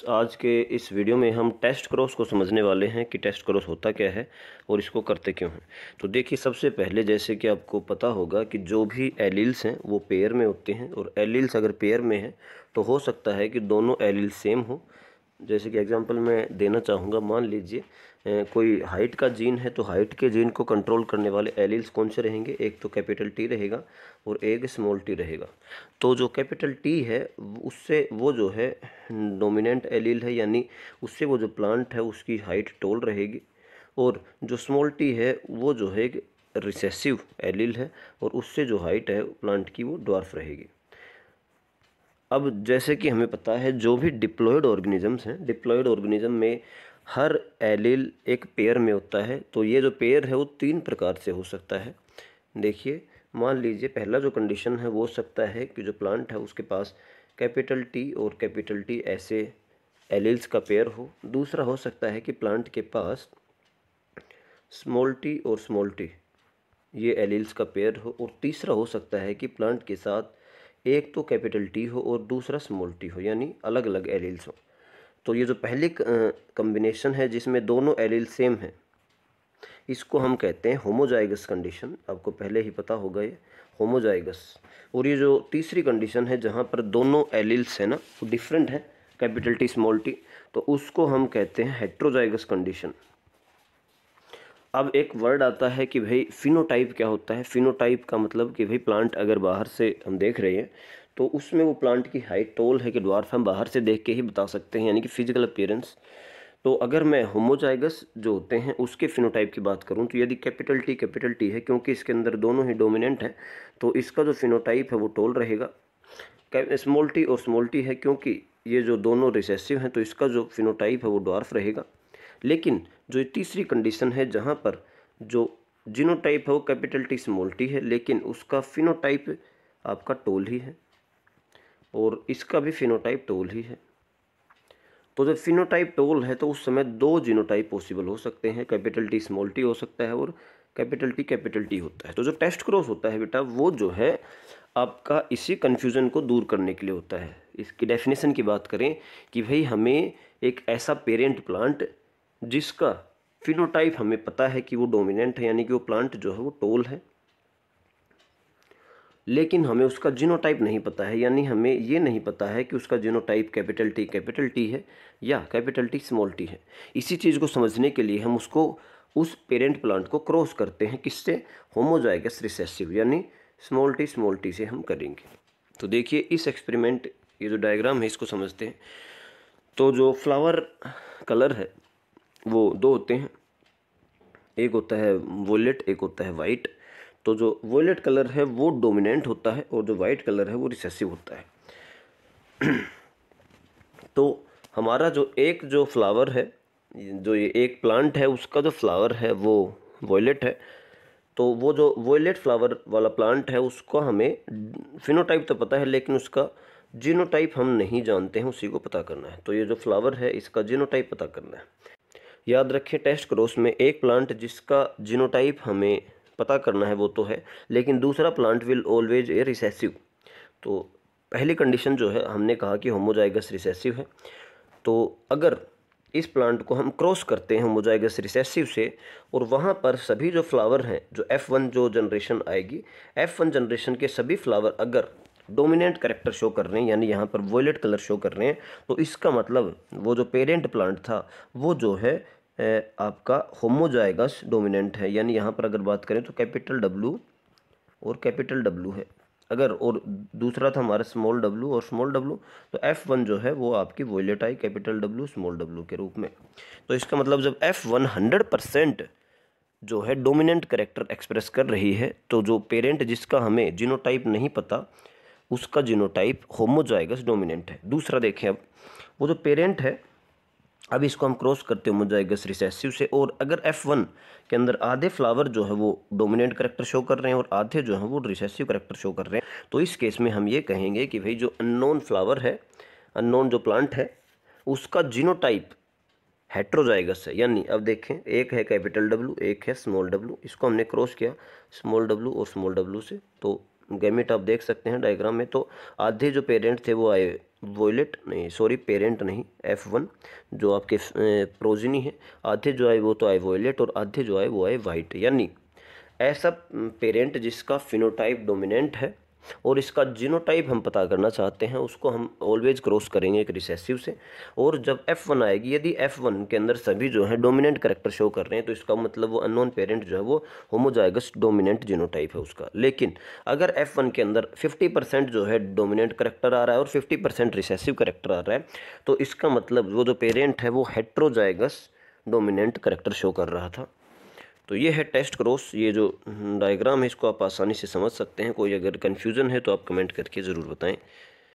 आज के इस वीडियो में हम टेस्ट क्रॉस को समझने वाले हैं कि टेस्ट क्रॉस होता क्या है और इसको करते क्यों हैं। तो देखिए, सबसे पहले जैसे कि आपको पता होगा कि जो भी एलील्स हैं वो पेयर में होते हैं, और एलील्स अगर पेयर में हैं तो हो सकता है कि दोनों एलील सेम हो। जैसे कि एग्जांपल मैं देना चाहूँगा, मान लीजिए कोई हाइट का जीन है, तो हाइट के जीन को कंट्रोल करने वाले एलील्स कौन से रहेंगे? एक तो कैपिटल टी रहेगा और एक स्मॉल टी रहेगा। तो जो कैपिटल टी है उससे वो जो है डोमिनेंट एलील है, यानी उससे वो जो प्लांट है उसकी हाइट टॉल रहेगी, और जो स्मॉल टी है वो जो है रिसेसिव एलील है और उससे जो हाइट है प्लांट की वो ड्वार्फ रहेगी। अब जैसे कि हमें पता है जो भी डिप्लॉयड ऑर्गेनिजम्स हैं, डिप्लॉयड ऑर्गेनिज्म में हर एलील एक पेयर में होता है। तो ये जो पेयर है वो तीन प्रकार से हो सकता है। देखिए, मान लीजिए पहला जो कंडीशन है वो हो सकता है कि जो प्लांट है उसके पास कैपिटल टी और कैपिटल टी ऐसे एलील्स का पेयर हो। दूसरा हो सकता है कि प्लांट के पास स्मॉल टी और स्मॉल टी ये एलील्स का पेयर हो। और तीसरा हो सकता है कि प्लांट के साथ एक तो कैपिटल टी हो और दूसरा स्मॉल टी हो, यानी अलग अलग एलील्स हो। तो ये जो पहली कॉम्बिनेशन है जिसमें दोनों एलील सेम हैं, इसको हम कहते हैं होमोजाइगस कंडीशन। आपको पहले ही पता होगा ये होमोजाइगस। और ये जो तीसरी कंडीशन है जहाँ पर दोनों एलील्स है ना वो डिफरेंट है, कैपिटल टी स्मॉल टी, तो उसको हम कहते हैं हेट्रोजाइगस कंडीशन। अब एक वर्ड आता है कि भाई फिनोटाइप क्या होता है। फिनोटाइप का मतलब कि भाई प्लांट अगर बाहर से हम देख रहे हैं तो उसमें वो प्लांट की हाइट टॉल है कि ड्वार्फ, हम बाहर से देख के ही बता सकते हैं, यानी कि फिजिकल अपीयरेंस। तो अगर मैं होमोजाइगस जो होते हैं उसके फिनोटाइप की बात करूं तो यदि कैपिटल टी है, क्योंकि इसके अंदर दोनों ही डोमिनेंट है, तो इसका जो फिनोटाइप है वो टॉल रहेगा। स्मॉल टी और स्मॉल टी है, क्योंकि ये जो दोनों रिसेसिव हैं, तो इसका जो फिनोटाइप है वो ड्वार्फ रहेगा। लेकिन जो ये तीसरी कंडीशन है जहाँ पर जो जीनोटाइप है वो कैपिटल टी स्मॉल टी है, लेकिन उसका फिनोटाइप आपका टॉल ही है और इसका भी फिनोटाइप टॉल ही है। तो जब फिनोटाइप टॉल है तो उस समय दो जीनोटाइप पॉसिबल हो सकते हैं, कैपिटल टी स्मॉल टी हो सकता है और कैपिटल टी होता है। तो जो टेस्ट क्रॉस होता है बेटा वो जो है आपका इसी कन्फ्यूज़न को दूर करने के लिए होता है। इसकी डेफिनेशन की बात करें कि भाई हमें एक ऐसा पेरेंट प्लांट जिसका फिनोटाइप हमें पता है कि वो डोमिनेंट है, यानी कि वो प्लांट जो है वो टॉल है, लेकिन हमें उसका जीनोटाइप नहीं पता है, यानी हमें ये नहीं पता है कि उसका जीनोटाइप कैपिटल टी है या कैपिटल टी स्मॉल टी है। इसी चीज़ को समझने के लिए हम उसको उस पेरेंट प्लांट को क्रॉस करते हैं, किससे? होमोजाइगस रिसेसिव, यानी स्मॉल टी से हम करेंगे। तो देखिए इस एक्सपेरिमेंट, ये जो डायग्राम है इसको समझते हैं। तो जो फ्लावर कलर है वो दो होते हैं, एक होता है वोलेट, एक होता है वाइट। तो जो वोलेट कलर है वो डोमिनेंट होता है और जो वाइट कलर है वो रिसेसिव होता है। तो हमारा जो फ्लावर है, जो ये एक प्लांट है उसका जो फ्लावर है वो वोलेट है। तो वो जो वोलेट फ्लावर वाला प्लांट है उसको हमें फिनोटाइप तो पता है, लेकिन उसका जीनोटाइप हम नहीं जानते हैं, उसी को पता करना है। तो ये जो फ्लावर है इसका जीनोटाइप पता करना है। याद रखें, टेस्ट क्रॉस में एक प्लांट जिसका जीनोटाइप हमें पता करना है वो तो है, लेकिन दूसरा plant will always a recessive. तो पहली कंडीशन जो है हमने कहा कि होमोजाइगस रिसेसिव है। तो अगर इस प्लांट को हम क्रॉस करते हैं होमोजाइगस रिसेसिव से, और वहाँ पर सभी जो फ्लावर हैं, जो F1 जो जनरेशन आएगी, F1 जनरेशन के सभी फ्लावर अगर डोमिनेंट करेक्टर शो कर रहे हैं, यानी यहाँ पर वॉयलेट कलर शो कर रहे हैं, तो इसका मतलब वो जो पेरेंट प्लांट था वो जो है आपका होमोजाइगस डोमिनेंट है। यानी यहाँ पर अगर बात करें तो कैपिटल W और कैपिटल W है अगर, और दूसरा था हमारा स्मॉल w और स्मॉल w, तो F1 जो है वो आपकी violet eye capital W small w के रूप में। तो इसका मतलब जब F1 100% जो है डोमिनेंट करेक्टर एक्सप्रेस कर रही है, तो जो पेरेंट जिसका हमें जीनोटाइप नहीं पता उसका जीनोटाइप होमोजाइगस डोमिनेंट है। दूसरा देखें, अब वो जो पेरेंट है, अब इसको हम क्रॉस करते हैं होमोजाइगस रिसेसिव से, और अगर F1 के अंदर आधे फ्लावर जो है वो डोमिनेंट करेक्टर शो कर रहे हैं और आधे जो है वो रिसेसिव करेक्टर शो कर रहे हैं, तो इस केस में हम ये कहेंगे कि भाई जो अननोन फ्लावर है, अननोन जो प्लांट है, उसका जीनोटाइप हेट्रोजाइगस है। यानी अब देखें, एक है कैपिटल W, एक है स्मॉल w, इसको हमने क्रॉस किया स्मॉल w और स्मॉल w से, तो गैमेट आप देख सकते हैं डायग्राम में, तो आधे जो पेरेंट थे वो आए वोयलेट, नहीं सॉरी पेरेंट नहीं, F1 जो आपके प्रोजिनी है, आधे जो आए वो तो आए वोयलेट और आधे जो आए वो आए वाइट। यानी ऐसा पेरेंट जिसका फिनोटाइप डोमिनेंट है और इसका जीनोटाइप हम पता करना चाहते हैं, उसको हम ऑलवेज क्रॉस करेंगे एक रिसेसिव से। और जब F1 आएगी, यदि F1 के अंदर सभी जो है डोमिनेंट करेक्टर शो कर रहे हैं, तो इसका मतलब वो अननोन पेरेंट जो है वो होमोजाइगस डोमिनेंट जीनोटाइप है उसका। लेकिन अगर F1 के अंदर 50% जो है डोमिनेंट करेक्टर आ रहा है और 50% रिसेसिव करेक्टर आ रहा है, तो इसका मतलब वो जो पेरेंट है वो हेट्रोजाइगस डोमिनेंट करेक्टर शो कर रहा था। तो ये है टेस्ट क्रॉस। ये जो डायग्राम है इसको आप आसानी से समझ सकते हैं। कोई अगर कन्फ्यूज़न है तो आप कमेंट करके ज़रूर बताएं।